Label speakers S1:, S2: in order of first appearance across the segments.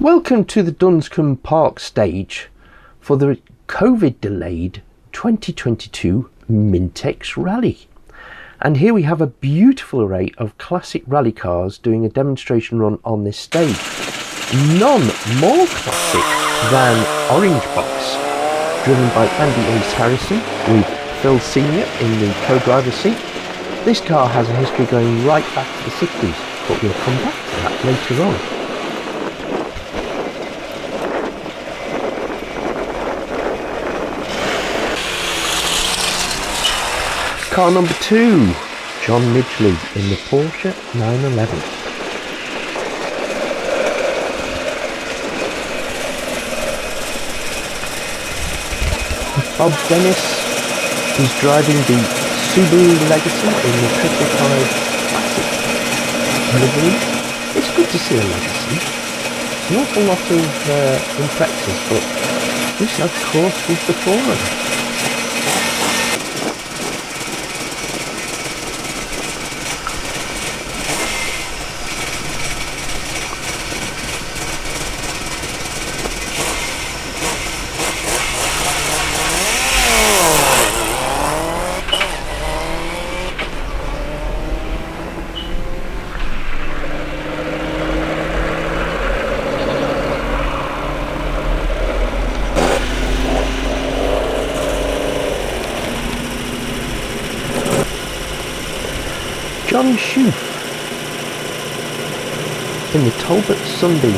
S1: Welcome to the Dunscombe Park stage for the COVID-delayed 2022 Mintex Rally. And here we have a beautiful array of classic rally cars doing a demonstration run on this stage. None more classic than Orange Box, driven by Andy Ace Harrison with Phil Sr. in the co-driver's seat. This car has a history going right back to the 60s, but we'll come back to that later on. Car number 2, John Midgley in the Porsche 911. Bob Dennis is driving the Subaru Legacy in the 555 Classic livery. It's good to see a Legacy. It's an awful lot of imprexes, but this of course was the Forum. John Shoof in the Talbot Sunbeam.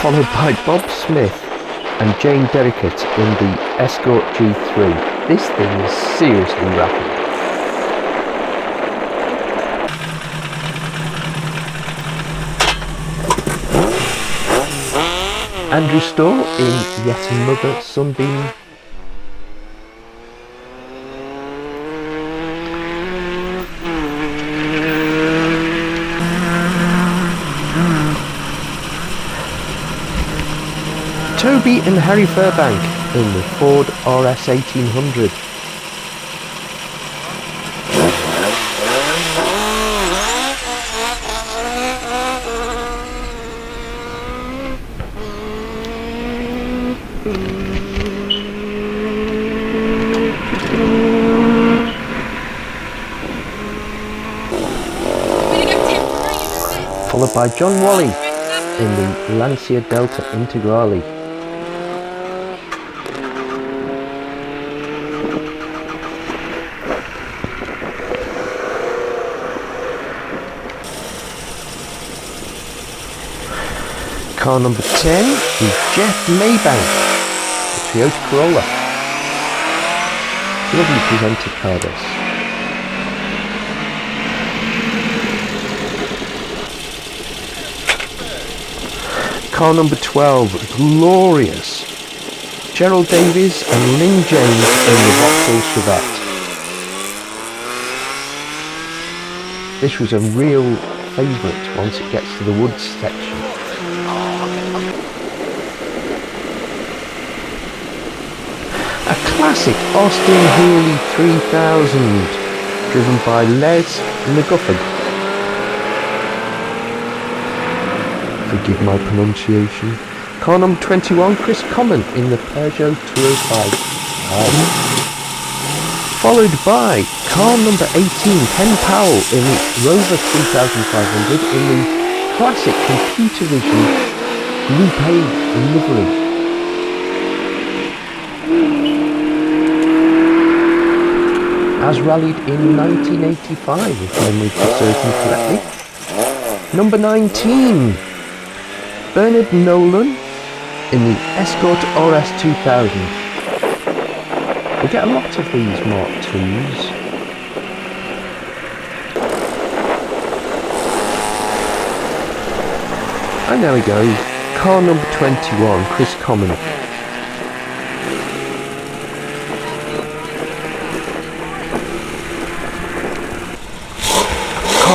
S1: Followed by Bob Smith and Jane Derrickett in the Escort G3. This thing is seriously rapid. Andrew Storr in yet another Sunbeam. Toby and Harry Fairbank in the Ford RS 1800. Followed by John Wally in the Lancia Delta Integrale. Car number 10 is Jeff Maybank, the Toyota Corolla. Lovely presented car this. Car number 12, glorious. Gerald Davies and Lynn James in the Vauxhall Chevette. This was a real favourite once it gets to the woods section. A classic Austin Healey 3000, driven by Les McGuffin. Forgive my pronunciation. Car number 21, Chris Common in the Peugeot 205. Followed by car number 18, Ken Powell in the Rover 3500 in the classic computer vision Group A livery. As rallied in 1985, if memory serves me correctly. Number 19, Bernard Nolan in the Escort RS 2000. We get a lot of these Mark IIs. And there we go, car number 21, Chris Common.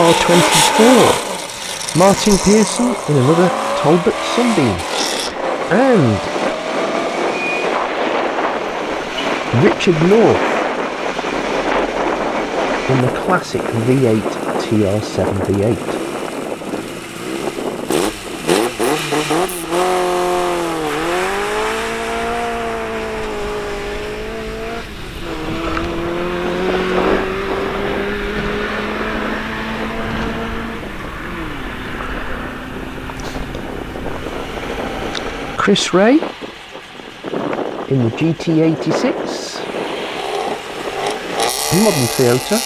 S1: car 24. Martin Pearson in another Talbot Sunbeam. And Richard North in the classic V8 TR7 V8. Chris Ray in the GT86, modern Toyota.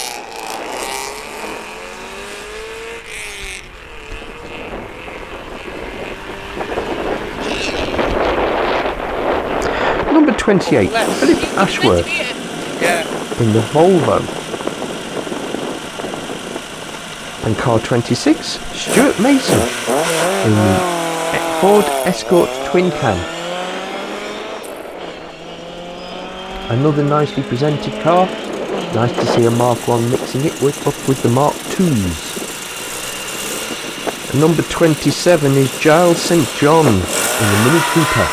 S1: Number 28, Philip Ashworth in the Volvo. And car 26, Stuart Mason in the Ford Escort Twin Cam. Another nicely presented car. Nice to see a Mark 1 mixing it up with the Mark 2s. And number 27 is Giles St John in the Mini Cooper.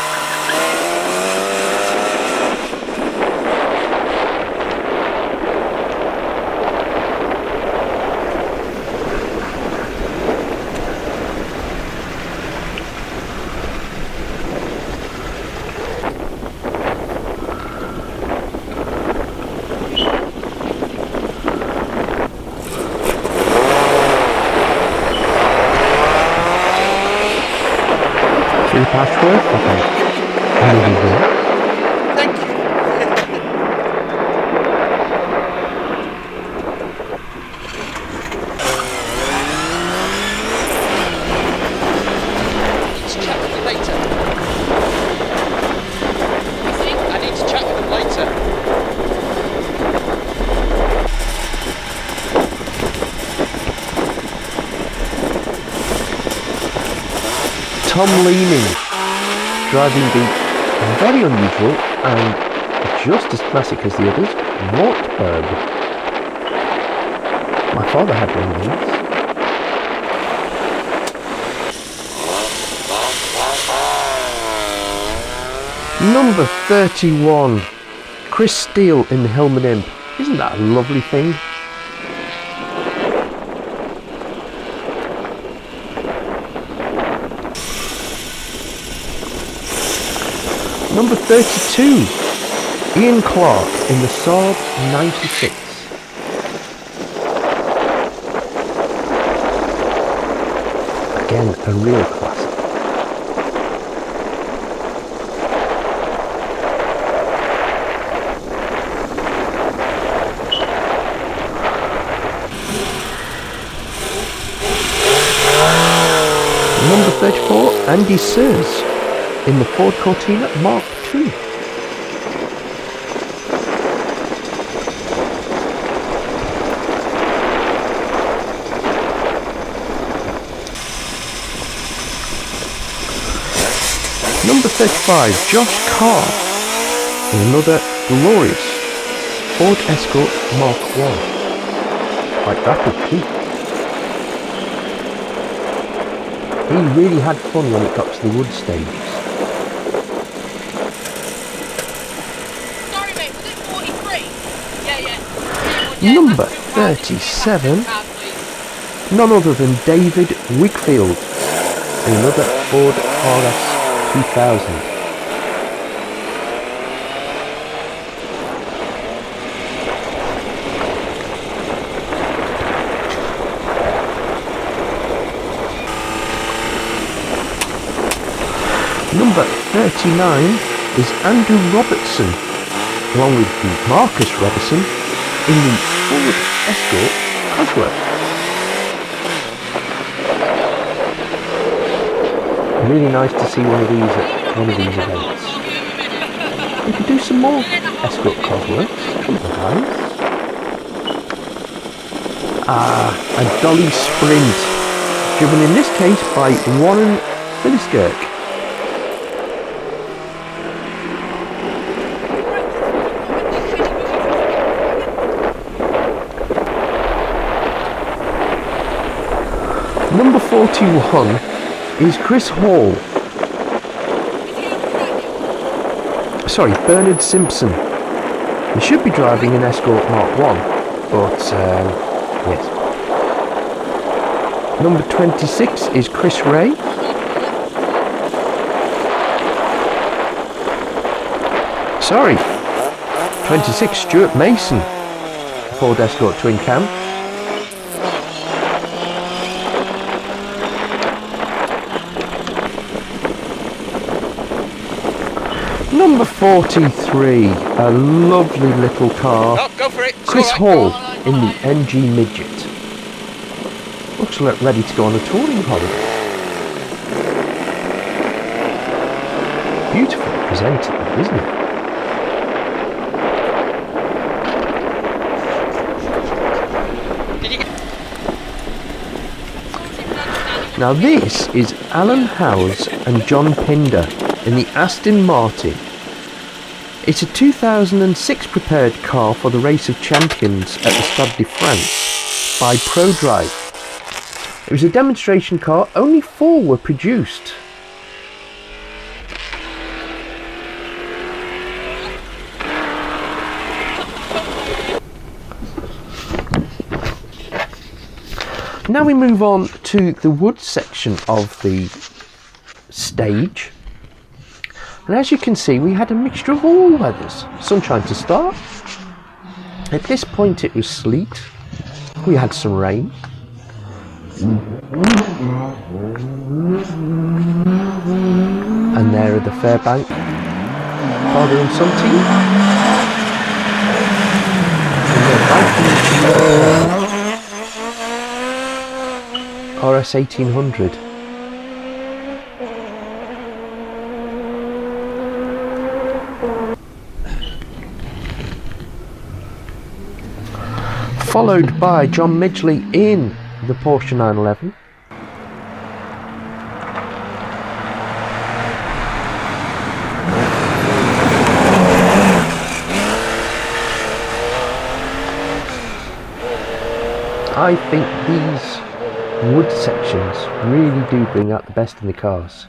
S1: Ashworth,
S2: Thank you. Let's chat with them later. I need to chat with them later.
S1: Tom Leaning driving the very unusual and just as classic as the others, Wartburg. My father had one of these. Number 31, Chris Steele in the Hillman Imp. Isn't that a lovely thing? Number 32, Ian Clark in the Saab 96. Again, a real classic. Number 34, Andy Sears in the Ford Cortina Mark II. Number 35, Josh Carr in another glorious Ford Escort Mark I. Like that with Keith. He really had fun when it got to the wood stages.
S2: Sorry mate, was it 43? Yeah.
S1: Number 37, none other than David Wigfield in another Ford RS 2000. Number 39 is Andrew Robertson, along with Marcus Robertson, in the Ford Escort Cosworth. Really nice to see one of these at one of these events. We could do some more Escort Cosworths. Come on, guys. A Dolly Sprint, driven in this case by Warren Philiskirk. Number 41 is Chris Hall. Sorry, Bernard Simpson. He should be driving an Escort Mark 1, but yes. Number 26 is Chris Ray. Sorry, 26, Stuart Mason, Ford Escort Twin Cam. Number 43, a lovely little car.
S2: Oh, go for it.
S1: Chris Hall in the NG Midget. Looks like ready to go on a touring holiday. Beautifully presented, isn't it? Now this is Alan Howes and John Pinder in the Aston Martin. It's a 2006 prepared car for the Race of Champions at the Stade de France by ProDrive. It was a demonstration car, only 4 were produced. Now we move on to the wood section of the stage, and as you can see we had a mixture of all weathers. Sunshine to start. At this point it was sleet, we had some rain, and there are the Fairbank father and son team, and RS 1800. Followed by John Midgley in the Porsche 911. I think these wood sections really do bring out the best in the cars.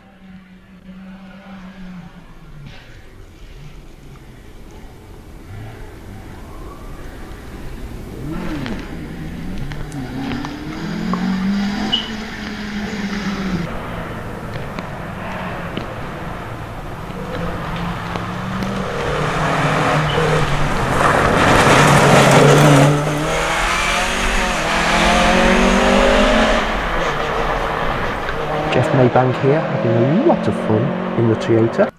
S1: Maybank here, having a lot of fun in the Toyota.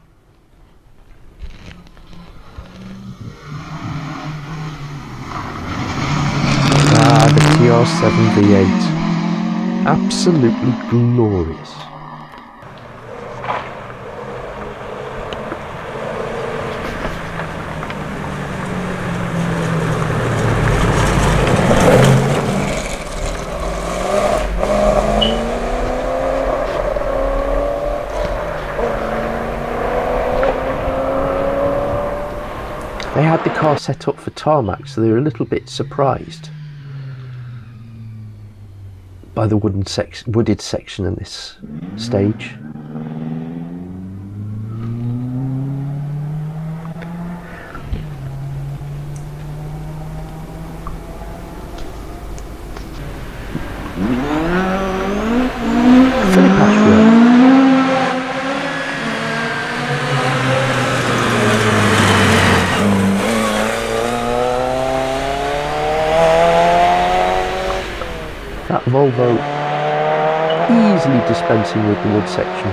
S1: The TR7 V8, absolutely glorious. They had the car set up for tarmac, so they were a little bit surprised by the wooded section in this stage. Philip Ashworth. That Volvo easily dispensing with the wood section.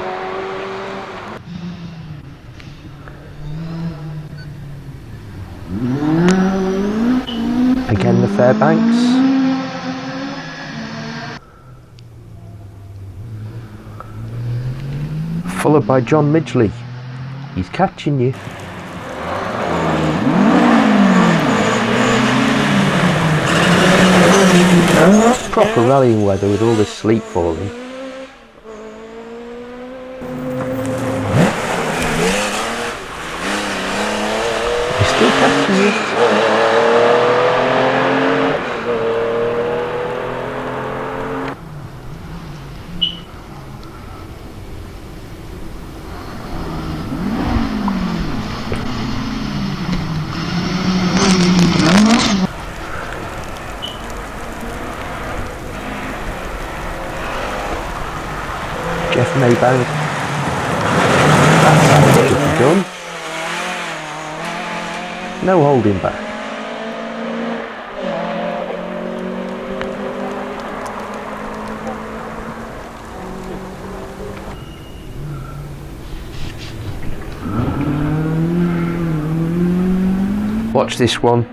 S1: Again the Fairbanks. Followed by John Midgley. He's catching you. Proper rallying weather with all this sleet falling. He's still catching you. Maybank. That's how it should be done. No holding back. Watch this one.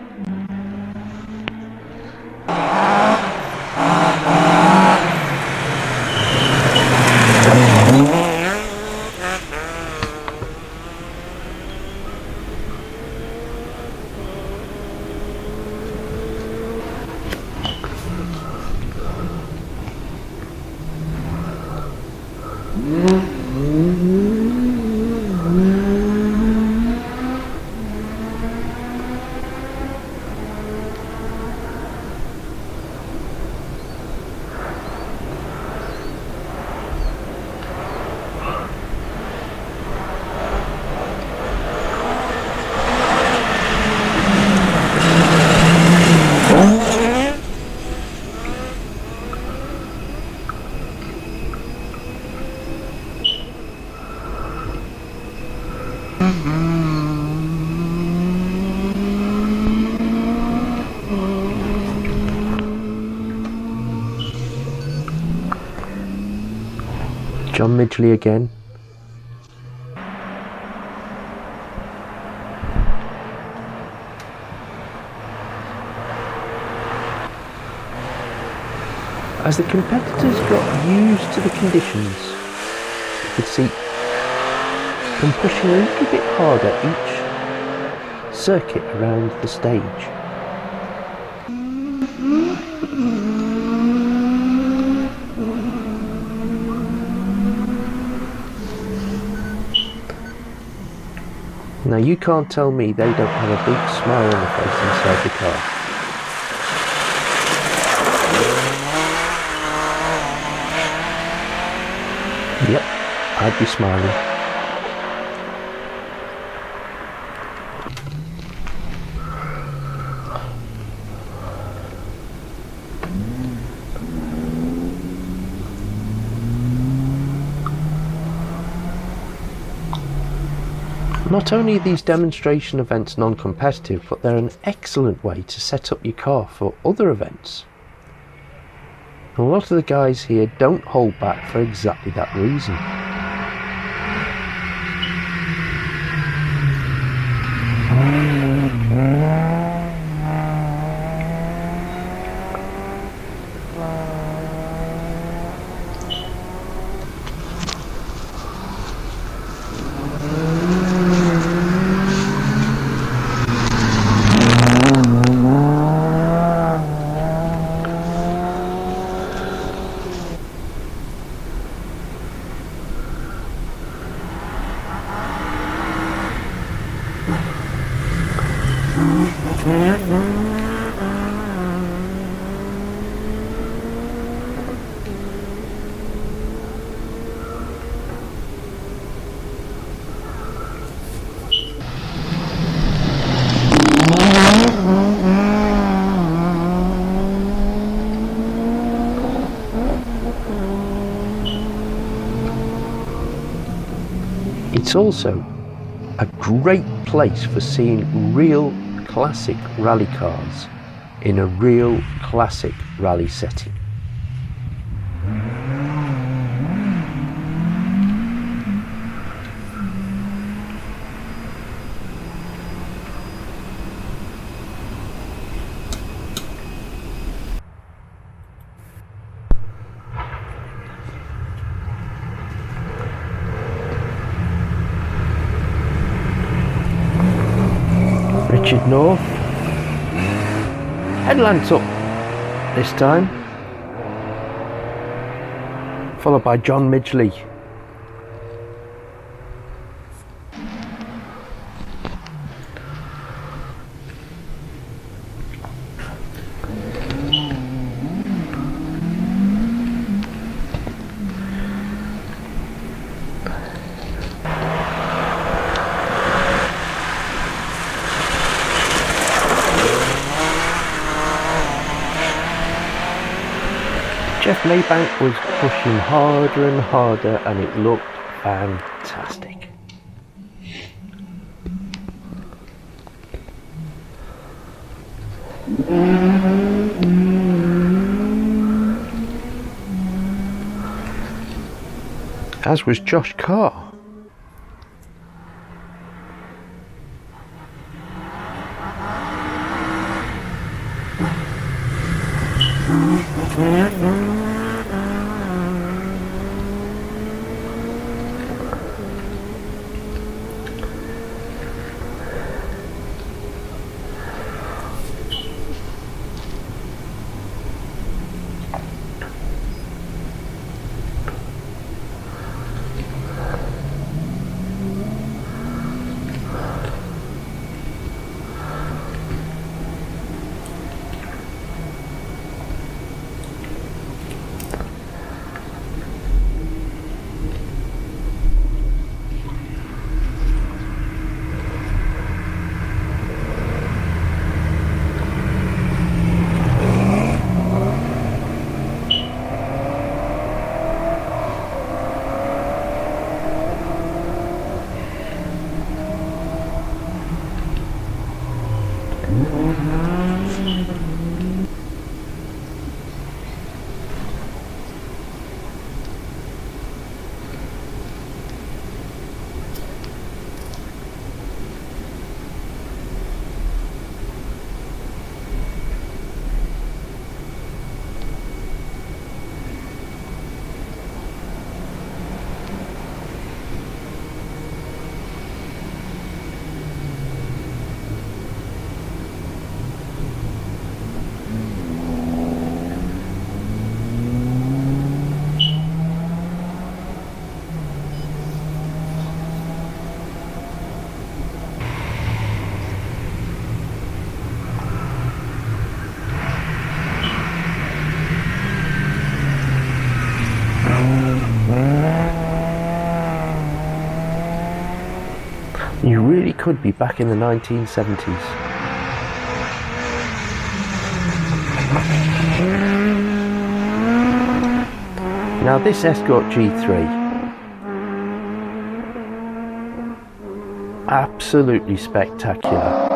S1: John Midgley again. As the competitors got used to the conditions, you could see them pushing a little bit harder each circuit around the stage. Now you can't tell me they don't have a big smile on the face inside the car. Yep, I'd be smiling. Not only are these demonstration events non-competitive, but they're an excellent way to set up your car for other events. A lot of the guys here don't hold back for exactly that reason. It's also a great place for seeing real classic rally cars in a real classic rally setting. Richard North, headlamps up this time, followed by John Midgley. Jeff Maybank was pushing harder and harder, and it looked fantastic. As was Josh Carr. You really could be back in the 1970s. Now this Escort G3, absolutely spectacular.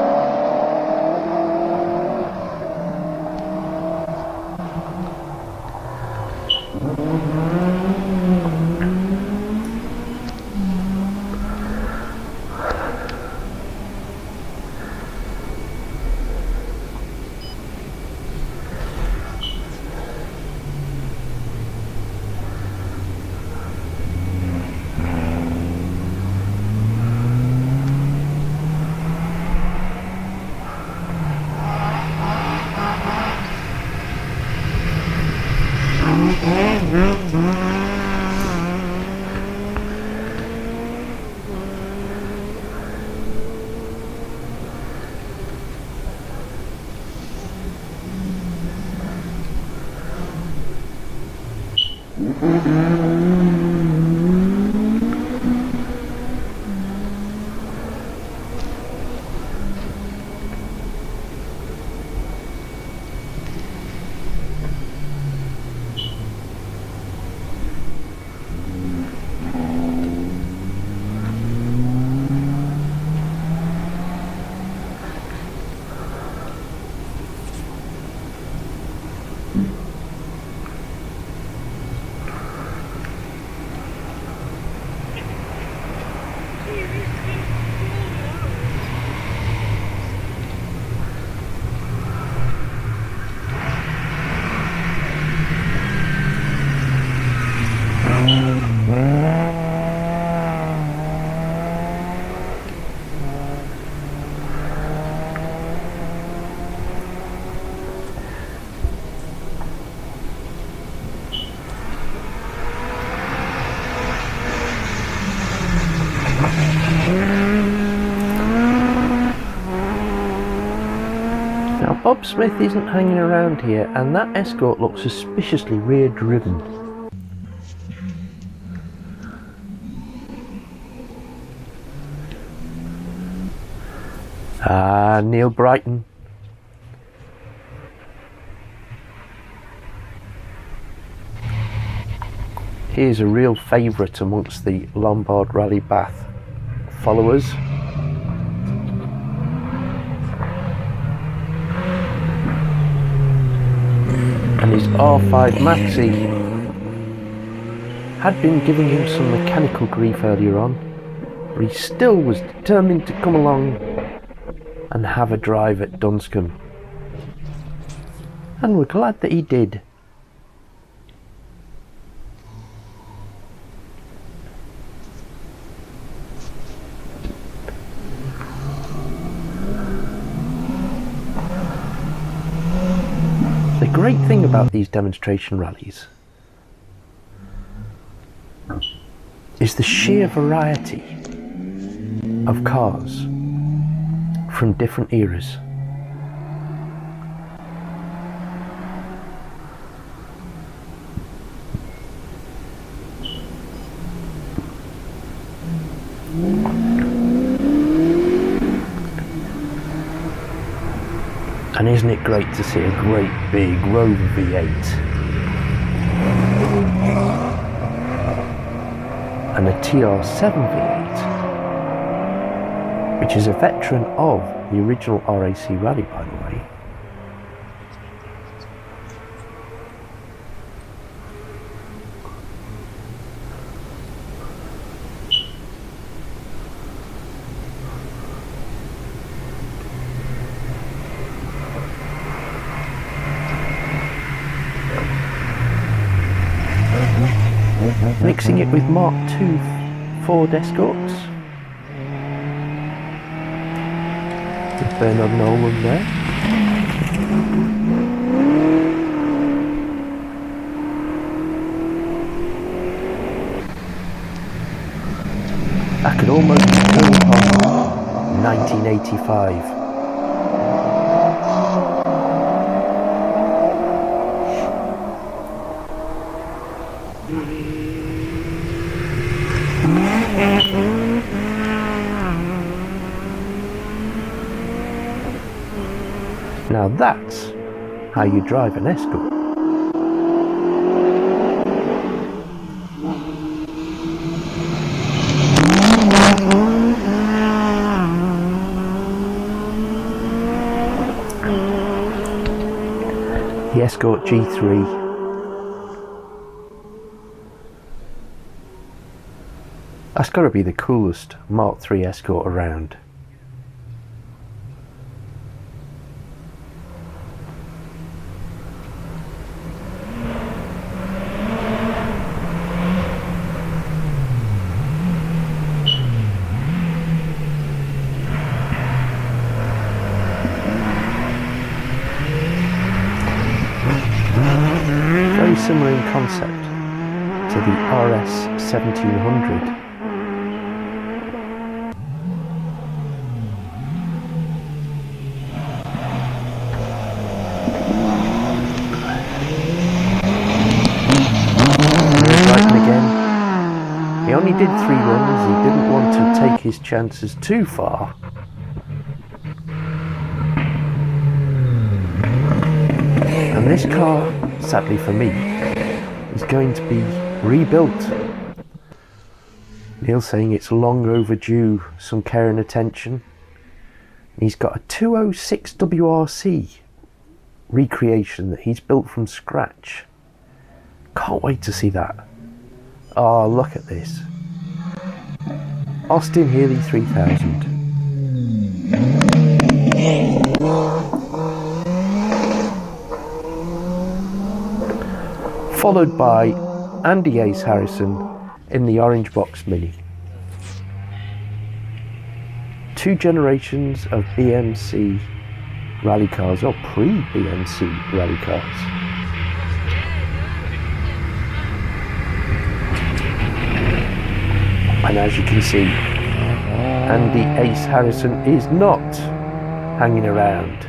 S1: Now Bob Smith isn't hanging around here, and that Escort looks suspiciously rear driven. Ah, Neil Brighton. he is a real favourite amongst the Lombard Rally Bath followers. And his R5 Maxi had been giving him some mechanical grief earlier on, but he still was determined to come along and have a drive at Dunscombe. And we're glad that he did. The great thing about these demonstration rallies is the sheer variety of cars from different eras. And isn't it great to see a great big Rover V8 and a TR7 V8, which is a veteran of the original RAC Rally, by the way. Mixing it with Mark II Ford Escorts with Bernard Nolan there. That could almost be called upon 1985. Now that's how you drive an Escort. The Escort G3. That's got to be the coolest Mark III Escort around. Very similar in concept to the RS 1700. He only did 3 runs, he didn't want to take his chances too far. And this car, sadly for me, is going to be rebuilt. Neil's saying it's long overdue some care and attention. He's got a 206 WRC recreation that he's built from scratch. Can't wait to see that. Oh, look at this. Austin Healey 3000. Followed by Andy Ace Harrison in the Orange Box Mini. 2 generations of BMC rally cars, or pre-BMC rally cars. And as you can see, Andy Ace Harrison is not hanging around.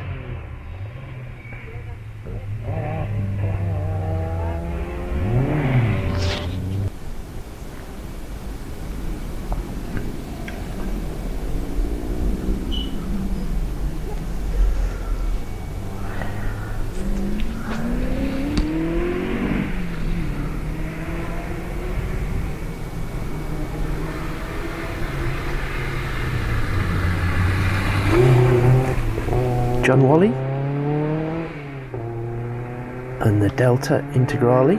S1: John Wally and the Delta Integrale.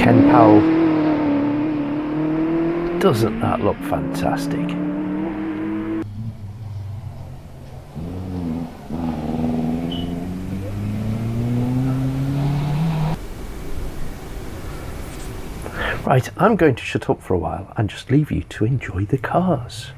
S1: Ken Powell, doesn't that look fantastic? Right, I'm going to shut up for a while and just leave you to enjoy the cars.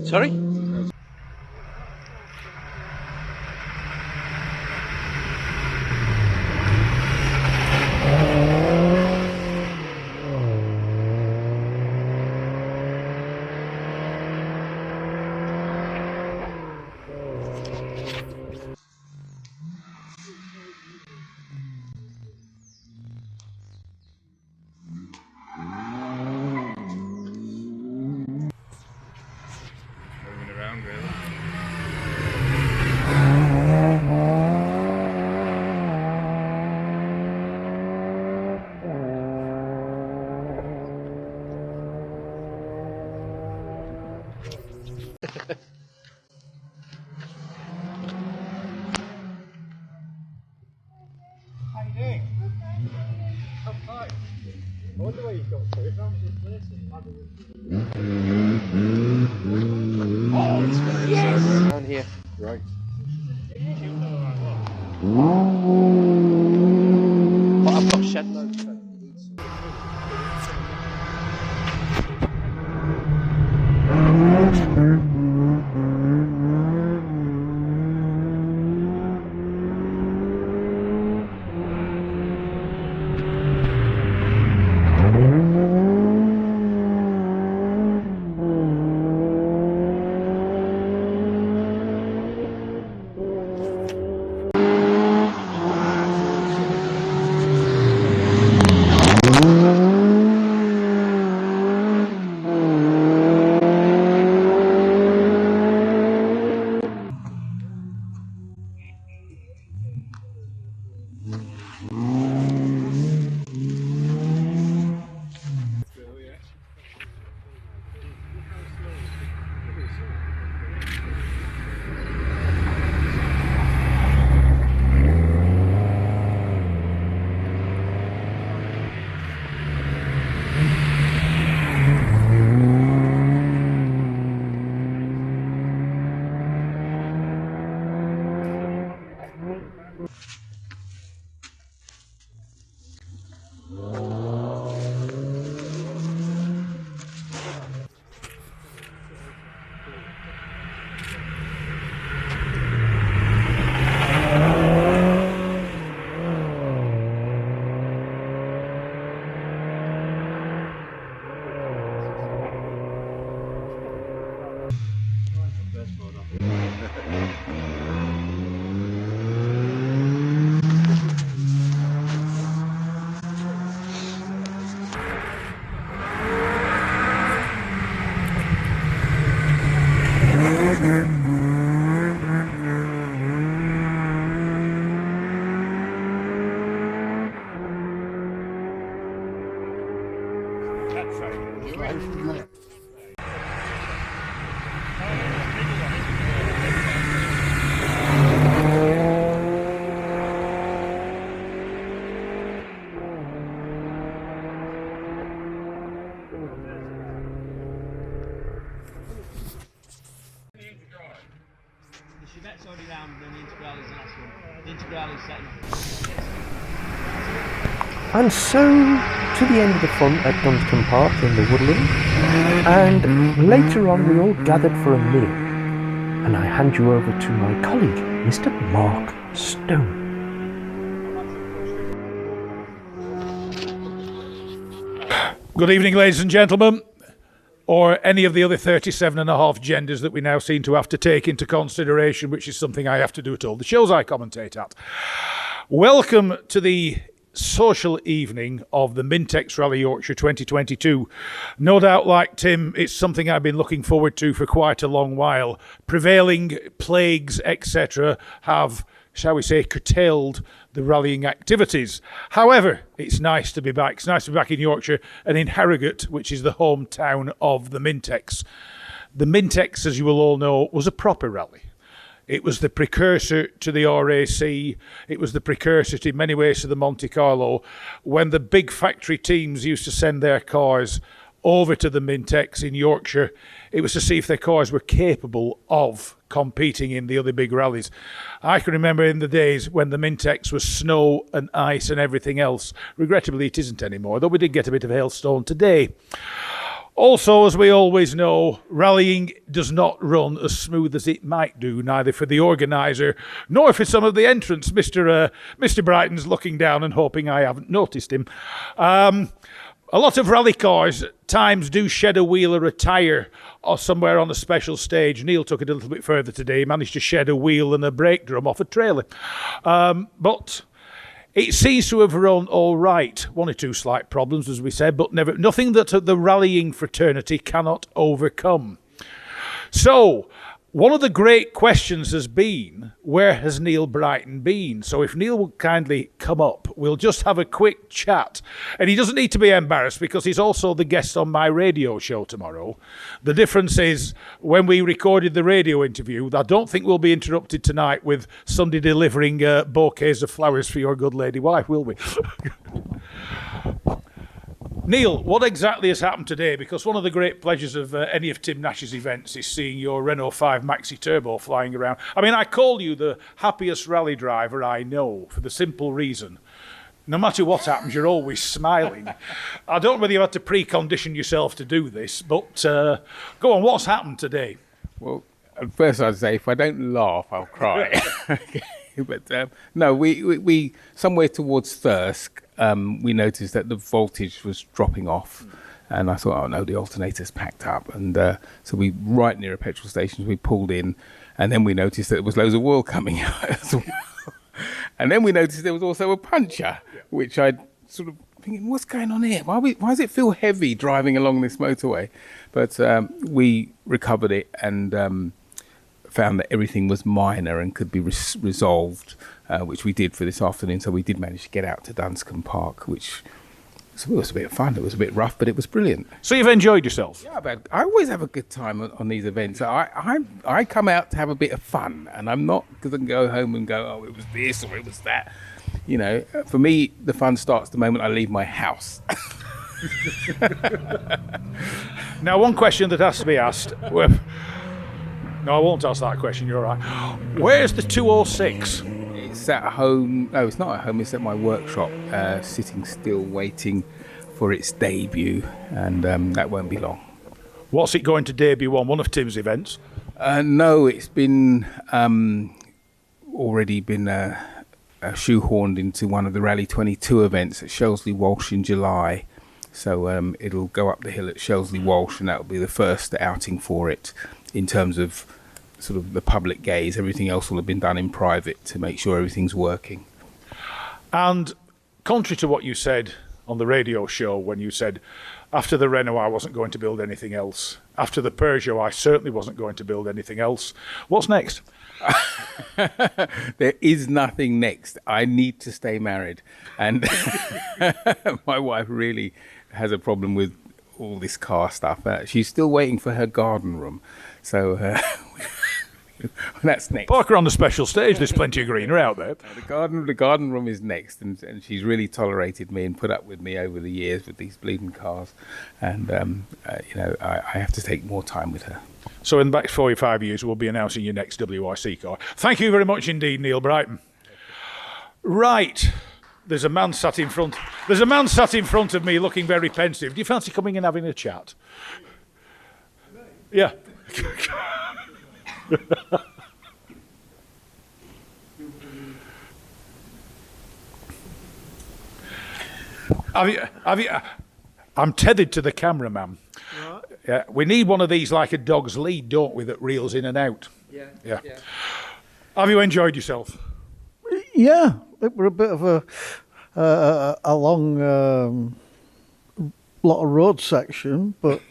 S1: Sorry?
S3: How you doing? I'm fine. I wonder where you've got to. If I was in person, oh, it's going to down here. Right. But I've got shed loads.
S1: And so to the end of the fun at Dunscombe Park in the woodland, and later on we all gathered for a meal, and I hand you over to my colleague, Mr. Mark Stone.
S4: Good evening, ladies and gentlemen, or any of the other 37 and a half genders that we now seem to have to take into consideration, which is something I have to do at all the shows I commentate at. Welcome to the social evening of the Mintex Rally Yorkshire 2022. No doubt, like Tim, it's something I've been looking forward to for quite a long while. Prevailing plagues, etc., have, shall we say, curtailed the rallying activities. However, it's nice to be back. It's nice to be back in Yorkshire and in Harrogate, which is the hometown of the Mintex. The Mintex, as you will all know, was a proper rally. It was the precursor to the RAC. It was the precursor in many ways to the Monte Carlo, when the big factory teams used to send their cars over to the Mintex in Yorkshire. It was to see if their cars were capable of competing in the other big rallies. I can remember in the days when the Mintex was snow and ice and everything else. Regrettably, it isn't anymore, though we did get a bit of hailstone today. Also, as we always know, rallying does not run as smooth as it might do, neither for the organiser nor for some of the entrants. Mr. Brighton's looking down and hoping I haven't noticed him. A lot of rally cars at times do shed a wheel or a tyre or somewhere on a special stage. Neil took it a little bit further today. He managed to shed a wheel and a brake drum off a trailer. But it seems to have run all right. One or two slight problems, as we said, but nothing that the rallying fraternity cannot overcome. So, One of the great questions has been, where has Neil Brighton been? So if Neil will kindly come up, we'll just have a quick chat. And he doesn't need to be embarrassed because he's also the guest on my radio show tomorrow. The difference is, when we recorded the radio interview, I don't think we'll be interrupted tonight with somebody delivering bouquets of flowers for your good lady wife, will we? Neil, what exactly has happened today? Because one of the great pleasures of any of Tim Nash's events is seeing your Renault 5 Maxi Turbo flying around. I mean, I call you the happiest rally driver I know for the simple reason, no matter what happens, you're always smiling. I don't know whether you had to precondition yourself to do this, but go on, what's happened today?
S5: Well, at first I'd say if I don't laugh, I'll cry. But no, we somewhere towards Thirsk, we noticed that the voltage was dropping off, and I thought, oh no, the alternator's packed up, and so we right near a petrol station, we pulled in, and then we noticed that there was loads of oil coming out as well. And then we noticed there was also a puncture, which I sort of thinking, what's going on here? Why does it feel heavy driving along this motorway? But we recovered it and found that everything was minor and could be resolved, which we did for this afternoon. So we did manage to get out to Dunscombe Park, which was a bit of fun. It was a bit rough, but it was brilliant.
S4: So you've enjoyed yourself?
S5: Yeah, but I always have a good time on these events. I come out to have a bit of fun, and I'm not going to go home and go, oh, it was this or it was that. You know, for me, the fun starts the moment I leave my house.
S4: Now, one question that has to be asked. No, I won't ask that question. You're all right. Where's the 206?
S5: It's at home. No, it's not at home. It's at my workshop, sitting still, waiting for its debut, and that won't be long.
S4: What's it going to debut on? One of Tim's events?
S5: No, it's been already been shoehorned into one of the Rally 22 events at Shelsley Walsh in July. So it'll go up the hill at Shelsley Walsh, and that'll be the first outing for it in terms of sort of the public gaze. Everything else will have been done in private to make sure everything's working.
S4: And contrary to what you said on the radio show, when you said, after the Renault, I wasn't going to build anything else. After the Peugeot, I certainly wasn't going to build anything else. What's next?
S5: There is nothing next. I need to stay married. And my wife really has a problem with all this car stuff. She's still waiting for her garden room. So that's next.
S4: Park her on the special stage. There's plenty of greenery out there.
S5: The garden room is next, and she's really tolerated me and put up with me over the years with these bleeding cars. And I have to take more time with her.
S4: So in the next 45 years, we'll be announcing your next WRC car. Thank you very much indeed, Neil Brighton. Right. There's a man sat in front of me looking very pensive. Do you fancy coming and having a chat? Yeah. I'm tethered to the cameraman. Right. Yeah, we need one of these like a dog's lead, don't we, that reels in and out? Yeah. Have you enjoyed yourself?
S3: Yeah, it were a bit of a long lot of road section, but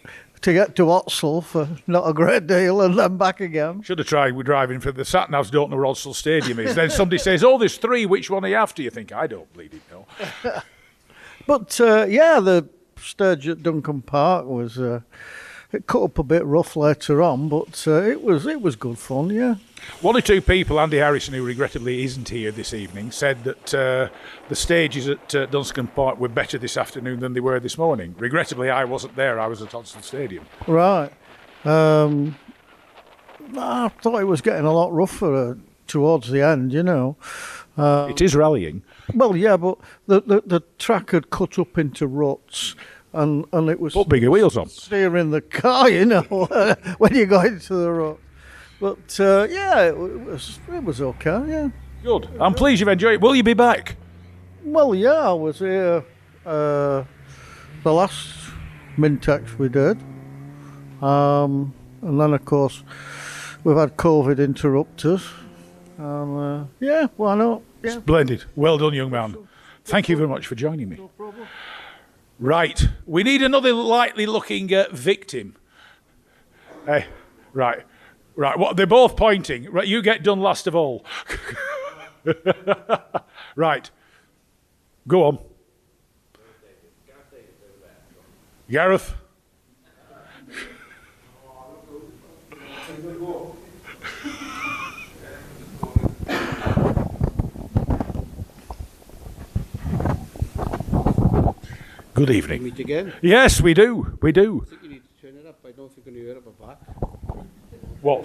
S3: to get to Otsel for not a great deal and then back again.
S4: Should have tried driving for the sat-navs don't know where Otsel Stadium is. Then somebody says, oh, there's three, which one are you after? You think, I don't bleed it, no.
S3: But the stage at Duncombe Park was it cut up a bit rough later on, but it was good fun, yeah.
S4: One or two people, Andy Harrison, who regrettably isn't here this evening, said that the stages at Dunscombe Park were better this afternoon than they were this morning. Regrettably, I wasn't there. I was at Odsal Stadium. Right.
S3: I thought it was getting a lot rougher towards the end, you know.
S4: It is rallying.
S3: Well, yeah, but the track had cut up into ruts. And it was
S4: put bigger wheels on,
S3: steering the car, you know, when you got into the rut. But it was okay. Yeah,
S4: good. I'm pleased you've enjoyed it. Will you be back?
S3: Well, yeah, I was here the last Mintex we did, and then of course we've had COVID interrupt us. And why not? Yeah.
S4: Splendid. Well done, young man. Thank you very much for joining me.
S3: No problem.
S4: Right, we need another lightly looking victim. Hey, right, Right, well, they're both pointing. Right, you get done last of all. Right. Go on. Gareth. Good evening.
S6: Meet again.
S4: Yes, we do. We do.
S6: I think you need to turn it up. I don't think you hear it up back.
S4: What?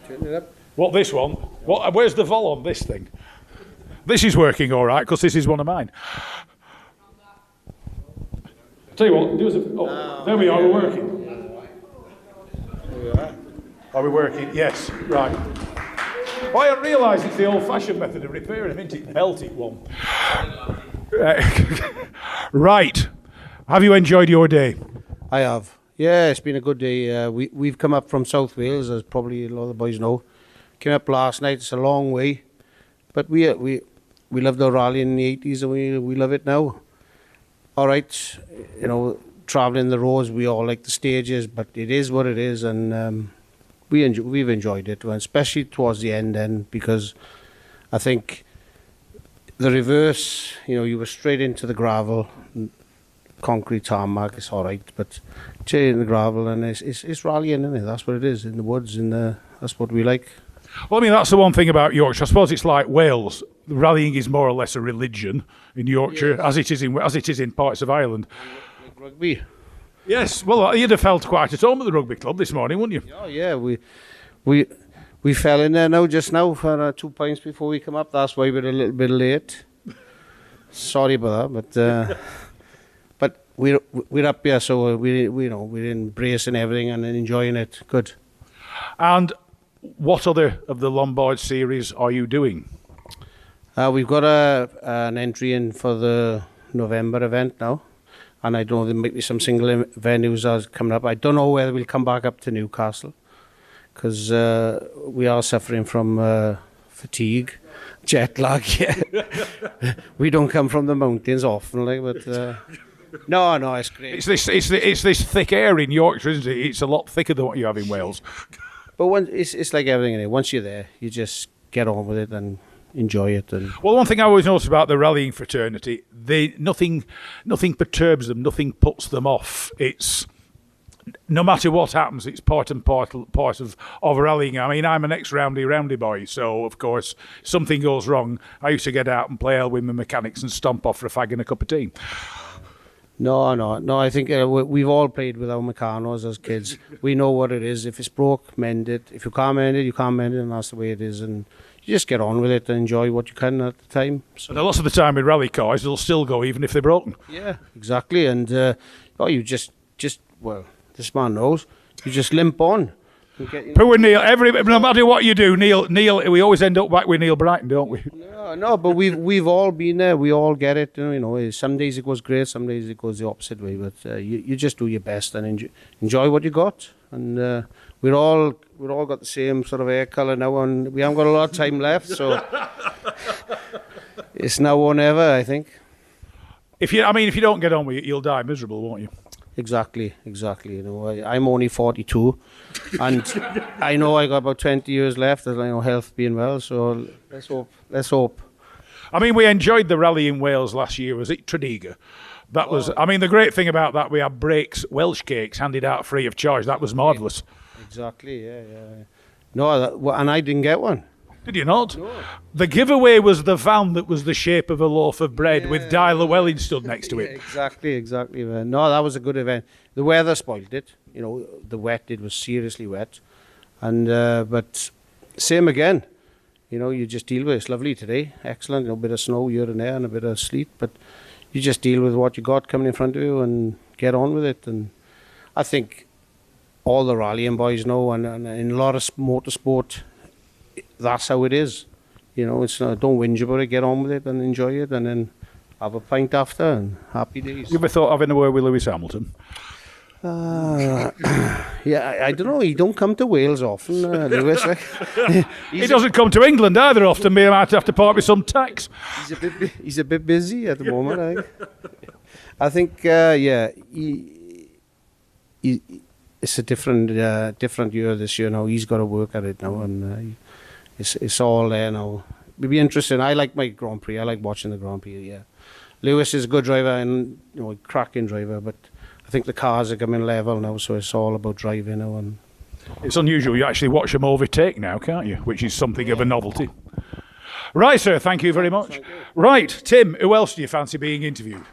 S6: Turn it up.
S4: What, this one? What? Where's the vol on this thing? This is working all right, because this is one of mine. Tell you what, do us a... there we are, we're working.
S6: There we are.
S4: Are we working? Yes, right. Well, I didn't realise it's the old-fashioned method of repairing them, isn't it? The Celtic one. Right. Have you enjoyed your day?
S6: I have. Yeah, it's been a good day. We've come up from South Wales, as probably a lot of the boys know. Came up last night. It's a long way, but we loved our rally in the 80s, and we love it now. All right, you know, travelling the roads, we all like the stages, but it is what it is, and we've enjoyed it, especially towards the end then, because I think the reverse, you know, you were straight into the gravel, concrete tarmac, it's all right, but straight in the gravel, and it's rallying, isn't it? That's what it is, in the woods, that's what we like.
S4: Well, I mean, that's the one thing about Yorkshire. I suppose it's like Wales. Rallying is more or less a religion in Yorkshire,
S6: Yes.
S4: as it is in parts of Ireland.
S6: Like rugby.
S4: Yes, well, you'd have felt quite at home at the rugby club this morning, wouldn't you?
S6: Oh yeah, we fell in there just now for 2 points before we come up. That's why we're a little bit late. Sorry about that, but we're up here, so we're embracing everything and enjoying it. Good.
S4: And what other of the Lombard series are you doing?
S6: We've got an entry in for the November event now, and I don't know, there might be some single venues are coming up. I don't know whether we'll come back up to Newcastle, because we are suffering from fatigue, jet lag. Yeah. We don't come from the mountains often, like, but no, it's great.
S4: It's this thick air in Yorkshire, isn't it? It's a lot thicker than what you have in Wales.
S6: But it's like everything in it. Once you're there, you just get on with it and enjoy it. And
S4: Well, one thing I always notice about the rallying fraternity, nothing perturbs them, nothing puts them off. It's no matter what happens, it's part and parcel of rallying. I mean, I'm an ex-roundy boy, so of course, something goes wrong, I used to get out and play hell with my mechanics and stomp off for a fag and a cup of tea.
S6: No. I think we've all played with our Mechanos as kids. We know what it is. If it's broke, mend it. If you can't mend it, you can't mend it, and that's the way it is. And you just get on with it and enjoy what you can at the time. So,
S4: And lots of the time with rally cars, they'll still go even if they're broken.
S6: yeah, exactly. And you just well, this man knows. You just limp on. You get,
S4: Poor Neil, no matter what you do, Neil, we always end up back with Neil Brighton, don't we?
S6: No, but we've all been there. We all get it. You know, some days it goes great, some days it goes the opposite way. But you just do your best and enjoy what you got. And we're all got the same sort of hair colour now, and we haven't got a lot of time left. So it's now or never, I think.
S4: If you don't get on with it, you'll die miserable, won't you?
S6: Exactly. You know, I'm only 42, and I know I got about 20 years left. You know, health being well. So let's hope.
S4: I mean, we enjoyed the rally in Wales last year. Was it Tredegar? That was. I mean, the great thing about that, we had breaks, Welsh cakes handed out free of charge. That was marvellous.
S6: Exactly. Yeah. No, and I didn't get one.
S4: Did you not? No. The giveaway was the van that was the shape of a loaf of bread with Di Llewellyn stood next to it.
S6: Exactly. No, that was a good event. The weather spoiled it. You know, it was seriously wet. And but same again. You know, you just deal with it. It's lovely today. Excellent. You know, a bit of snow here and there and a bit of sleet. But you just deal with what you got coming in front of you and get on with it. And I think all the rallying boys know, and in a lot of motorsport, that's how it is. You know, it's not, don't whinge about it, get on with it and enjoy it, and then have a pint after and happy days.
S4: You ever thought of having a word with Lewis Hamilton?
S6: Yeah, I don't know. He don't come to Wales often, Lewis.
S4: He doesn't come to England either often. Me, I might have to part with some tax.
S6: He's a bit busy at the moment, I think. I think, it's a different year this year now. He's got to work at it now, and it's all there now. It'll be interesting. I like my Grand Prix. I like watching the Grand Prix. Yeah, Lewis is a good driver and a cracking driver, but I think the cars are coming level now, so it's all about driving now. And
S4: it's unusual. You actually watch them overtake now, can't you? Which is something of a novelty. Right, sir. Thank you very much. Right, Tim. Who else do you fancy being interviewed?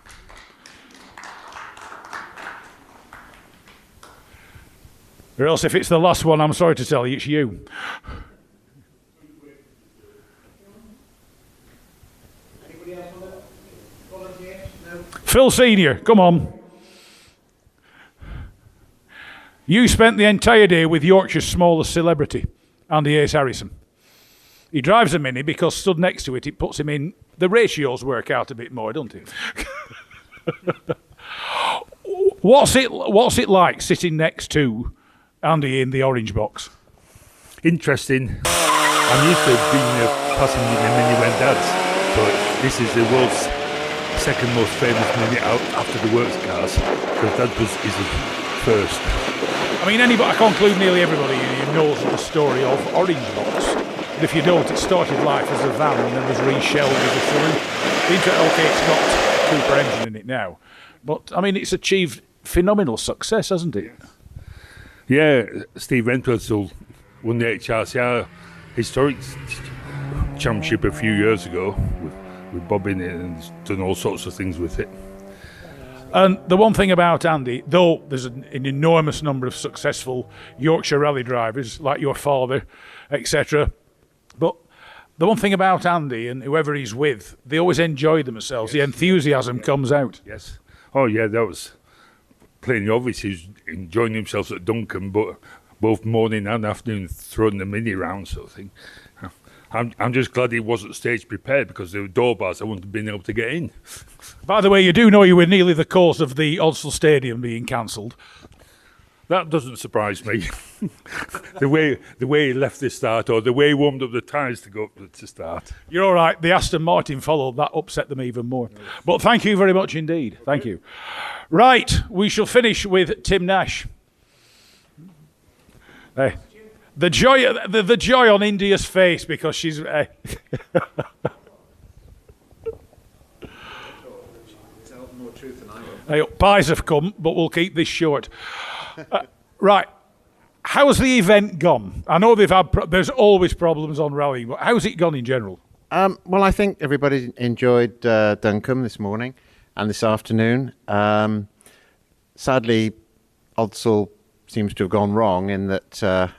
S4: Or else, if it's the last one, I'm sorry to tell you, it's you. Phil Senior, come on. You spent the entire day with Yorkshire's smallest celebrity, Andy Ace Harrison. He drives a Mini because stood next to it, it puts him in. The ratios work out a bit more, don't it? What's it like sitting next to Andy in the orange box?
S7: Interesting. I'm used to being a passenger in a Mini when Dad's, but this is the world's second most famous Mini out after the works cars, because Dad is the first.
S4: I mean, I can't include nearly everybody who knows the story of Orange Box. But if you don't, it started life as a van and then was reshelled as a saloon. Okay, it's got Cooper engine in it now, but I mean, it's achieved phenomenal success, hasn't it?
S7: Yeah, Steve Entwistle won the HRCR Historic Championship a few years ago with Bob in it, and he's done all sorts of things with it.
S4: And the one thing about Andy, though there's an enormous number of successful Yorkshire rally drivers like your father, etc., but the one thing about Andy and whoever he's with, they always enjoy themselves. Yes. The enthusiasm comes out.
S7: Yes. Oh yeah, that was plainly obvious. He's enjoying himself at Duncan, but both morning and afternoon throwing the Mini round sort of thing. I'm just glad he wasn't stage prepared, because there were door bars I wouldn't have been able to get in.
S4: By the way, you do know you were nearly the cause of the Odsal Stadium being cancelled.
S7: That doesn't surprise me. the way he left the start, or the way he warmed up the tyres to go up to start.
S4: You're all right. The Aston Martin followed. That upset them even more. But thank you very much indeed. Thank you. Right, we shall finish with Tim Nash. Hey. The joy on India's face because she's. Pies have come, but we'll keep this short. Right, how's the event gone? I know there's always problems on rallying, but how's it gone in general?
S8: Well, I think everybody enjoyed Duncombe this morning and this afternoon. Sadly, Odsal seems to have gone wrong in that.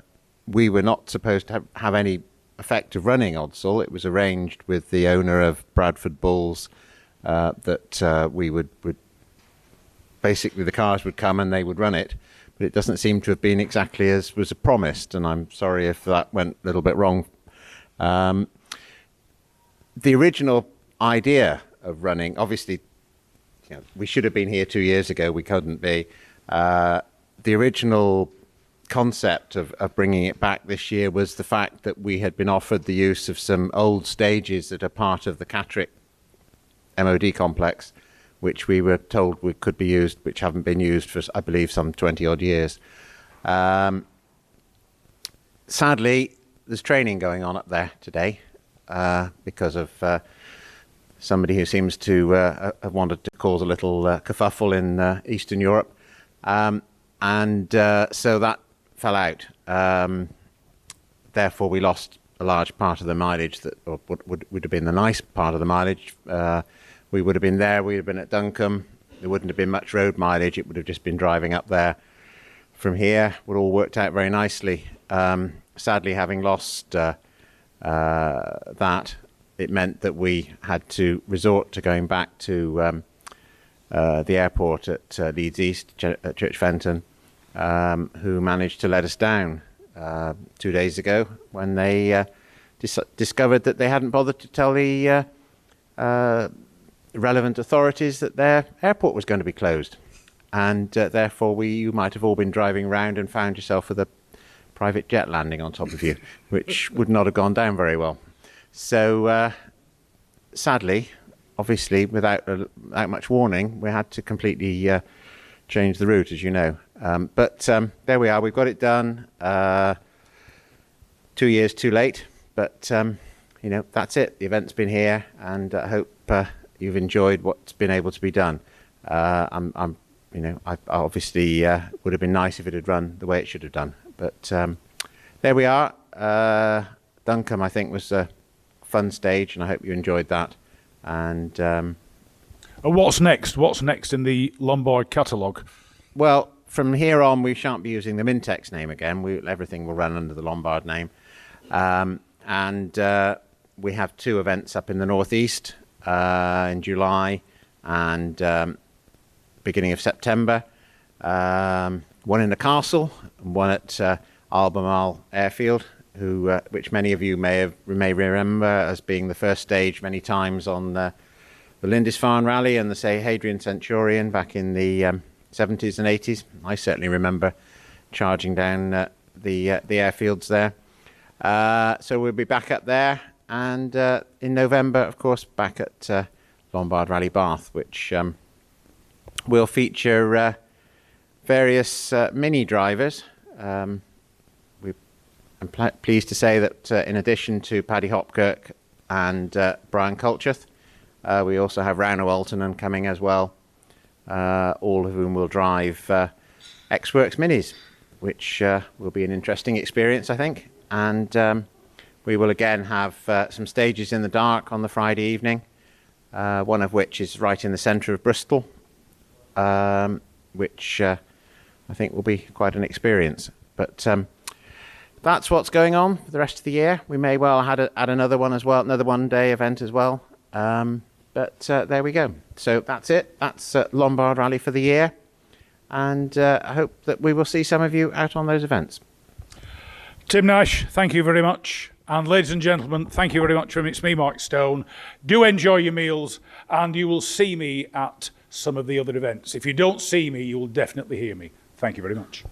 S8: We were not supposed to have any effect of running Odsal. It was arranged with the owner of Bradford Bulls that we would basically the cars would come and they would run it, but it doesn't seem to have been exactly as was promised, and I'm sorry if that went a little bit wrong. The original idea of running, obviously, we should have been here 2 years ago. We couldn't be. The original concept of bringing it back this year was the fact that we had been offered the use of some old stages that are part of the Catterick MOD complex, which we were told could be used, which haven't been used for, I believe, some 20 odd years. Sadly, there's training going on up there today because of somebody who seems to have wanted to cause a little kerfuffle in Eastern Europe. So that fell out. Therefore, we lost a large part of the mileage that would have been the nice part of the mileage. We would have been there. We would have been at Duncombe. There wouldn't have been much road mileage. It would have just been driving up there from here. Would all worked out very nicely. Sadly, having lost that, it meant that we had to resort to going back to the airport at Leeds East, at Church Fenton, who managed to let us down 2 days ago when they discovered that they hadn't bothered to tell the relevant authorities that their airport was going to be closed. And therefore, you might have all been driving around and found yourself with a private jet landing on top of you, which would not have gone down very well. So, sadly, obviously, without much warning, we had to completely change the route, as you know. But there we are. We've got it done. 2 years too late, but you know, that's it. The event's been here, and I hope you've enjoyed what's been able to be done. You know, I obviously would have been nice if it had run the way it should have done, but there we are. Duncombe, I think, was a fun stage, and I hope you enjoyed that. And
S4: what's next? What's next in the Lombard catalogue?
S8: Well, from here on, we shan't be using the Mintex name again. Everything will run under the Lombard name. And we have 2 events up in the northeast in July and beginning of September. One in the castle and one at Albemarle Airfield, which many of you may remember as being the first stage many times on the Lindisfarne Rally and the Hadrian Centurion back in the 70s and 80s. I certainly remember charging down the airfields there. So we'll be back up there, and in November, of course, back at Lombard Rally Bath, which will feature various mini drivers. I'm pleased to say that in addition to Paddy Hopkirk and Brian Colcheth, we also have Rauno Altonen coming as well, all of whom will drive X-Works Minis, which will be an interesting experience, I think. And we will again have some stages in the dark on the Friday evening, one of which is right in the centre of Bristol, which I think will be quite an experience. But that's what's going on for the rest of the year. We may well add another one as well, another one-day event as well. But there we go. So that's it. That's Lombard Rally for the year. And I hope that we will see some of you out on those events.
S4: Tim Nash, thank you very much. And ladies and gentlemen, thank you very much from it's me, Mark Stone. Do enjoy your meals, and you will see me at some of the other events. If you don't see me, you will definitely hear me. Thank you very much.